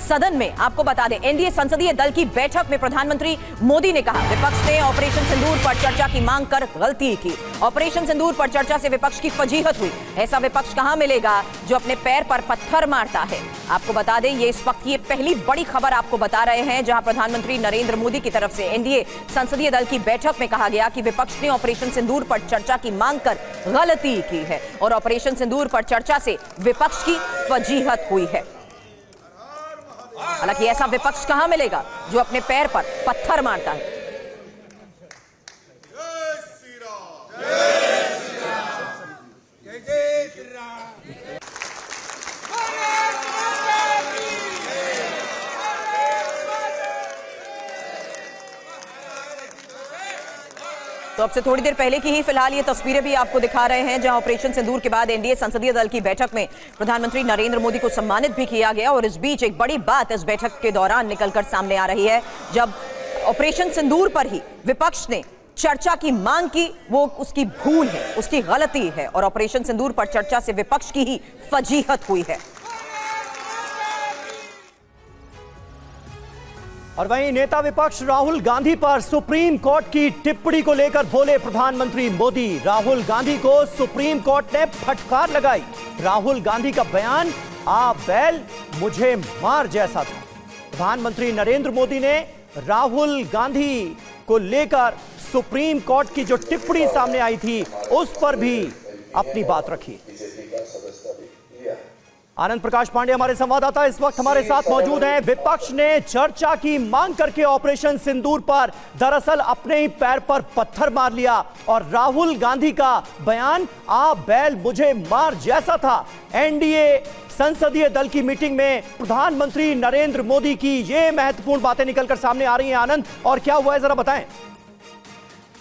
सदन में आपको बता दें, एनडीए संसदीय दल की बैठक में प्रधानमंत्री मोदी ने कहा विपक्ष ने ऑपरेशन सिंदूर पर चर्चा की मांग कर गलती की। ऑपरेशन सिंदूर पर चर्चा से विपक्ष की फजीहत हुई। ऐसा विपक्ष कहां मिलेगा जो अपने पैर पर पत्थर मारता है। आपको बता दें, ये इस वक्त ये पहली बड़ी खबर आपको बता रहे हैं, जहां प्रधानमंत्री नरेंद्र मोदी की तरफ से एनडीए संसदीय दल की बैठक में कहा गया कि विपक्ष ने ऑपरेशन सिंदूर पर चर्चा की मांग कर गलती की है और ऑपरेशन सिंदूर पर चर्चा से विपक्ष की फजीहत हुई है। हालांकि ऐसा विपक्ष कहां मिलेगा जो अपने पैर पर पत्थर मारता है। तो अब से थोड़ी देर पहले की ही फिलहाल ये तस्वीरें भी आपको दिखा रहे हैं, जहां ऑपरेशन सिंदूर के बाद एनडीए संसदीय दल की बैठक में प्रधानमंत्री नरेंद्र मोदी को सम्मानित भी किया गया। और इस बीच एक बड़ी बात इस बैठक के दौरान निकलकर सामने आ रही है, जब ऑपरेशन सिंदूर पर ही विपक्ष ने चर्चा की मांग की, वो उसकी भूल है, उसकी गलती है और ऑपरेशन सिंदूर पर चर्चा से विपक्ष की ही फजीहत हुई है। और वहीं नेता विपक्ष राहुल गांधी पर सुप्रीम कोर्ट की टिप्पणी को लेकर बोले प्रधानमंत्री मोदी। राहुल गांधी को सुप्रीम कोर्ट ने फटकार लगाई। राहुल गांधी का बयान आ बैल मुझे मार जैसा था। प्रधानमंत्री नरेंद्र मोदी ने राहुल गांधी को लेकर सुप्रीम कोर्ट की जो टिप्पणी सामने आई थी उस पर भी अपनी बात रखी। आनंद प्रकाश पांडे हमारे संवाददाता इस वक्त हमारे साथ मौजूद हैं। विपक्ष ने चर्चा की मांग करके ऑपरेशन सिंदूर पर दरअसल अपने ही पैर पर पत्थर मार लिया और राहुल गांधी का बयान आ बैल मुझे मार जैसा था। एनडीए संसदीय दल की मीटिंग में प्रधानमंत्री नरेंद्र मोदी की ये महत्वपूर्ण बातें निकलकर सामने आ रही हैं। आनंद, और क्या हुआ है जरा बताएं।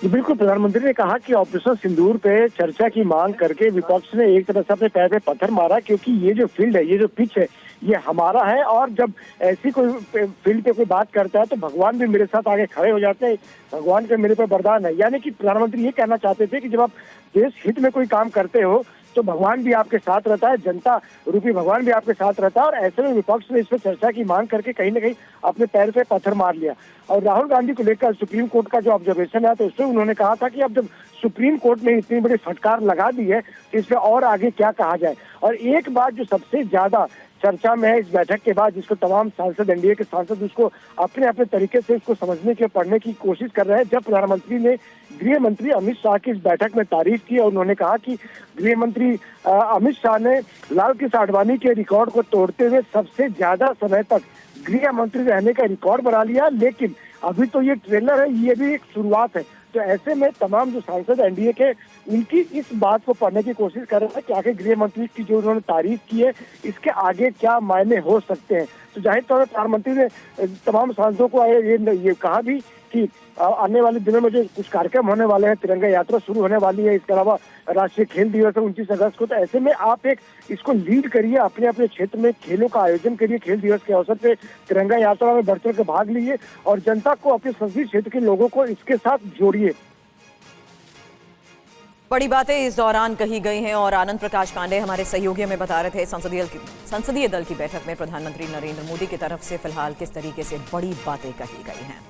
बिल्कुल, प्रधानमंत्री ने कहा कि ऑपरेशन सिंदूर पे चर्चा की मांग करके विपक्ष ने एक तरह से अपने पैर पे पत्थर मारा, क्योंकि ये जो फील्ड है, ये जो पिच है, ये हमारा है और जब ऐसी कोई फील्ड पे कोई बात करता है तो भगवान भी मेरे साथ आगे खड़े हो जाते हैं, भगवान के मेरे पे वरदान है। यानी कि प्रधानमंत्री ये कहना चाहते थे कि जब आप देश हित में कोई काम करते हो तो भगवान भी आपके साथ रहता है, जनता रूपी भगवान भी आपके साथ रहता है। और ऐसे में विपक्ष ने इस पर चर्चा की मांग करके कहीं ना कहीं अपने पैर पे पत्थर मार लिया। और राहुल गांधी को लेकर सुप्रीम कोर्ट का जो ऑब्जर्वेशन है, तो उसमें उन्होंने कहा था कि अब जब सुप्रीम कोर्ट ने इतनी बड़ी फटकार लगा दी है तो इसमें और आगे क्या कहा जाए। और एक बात जो सबसे ज्यादा चर्चा में है इस बैठक के बाद, जिसको तमाम सांसद, एनडीए के सांसद उसको अपने अपने तरीके से इसको समझने के, पढ़ने की कोशिश कर रहे हैं। जब प्रधानमंत्री ने गृह मंत्री अमित शाह की इस बैठक में तारीफ की और उन्होंने कहा कि गृह मंत्री अमित शाह ने लाल कृष्ण आडवाणी के रिकॉर्ड को तोड़ते हुए सबसे ज्यादा समय तक गृह मंत्री रहने का रिकॉर्ड बना लिया, लेकिन अभी तो ये ट्रेलर है, ये भी एक शुरुआत है। तो ऐसे में तमाम जो सांसद एनडीए के, उनकी इस बात को पढ़ने की कोशिश कर रहे हैं कि आगे गृह मंत्री की जो उन्होंने तारीफ की है, इसके आगे क्या मायने हो सकते हैं। तो जाहिर तौर पर प्रधानमंत्री ने तमाम सांसदों को ये कहा भी कि आने वाले दिनों में जो कुछ कार्यक्रम होने वाले हैं, तिरंगा यात्रा शुरू होने वाली है, इसके अलावा राष्ट्रीय खेल दिवस है 29 अगस्त को। तो ऐसे में आप एक इसको लीड करिए, अपने अपने क्षेत्र में खेलों का आयोजन करिए, खेल दिवस के अवसर पे तिरंगा यात्रा में बढ़ चढ़ के भाग लीजिए और जनता को, अपने संसदीय क्षेत्र के लोगों को इसके साथ जोड़िए। बड़ी बातें इस दौरान कही गई हैं और आनंद प्रकाश पांडे हमारे सहयोगी में बता रहे थे संसदीय दल की बैठक में प्रधानमंत्री नरेंद्र मोदी की तरफ से फिलहाल किस तरीके से बड़ी बातें कही गई हैं।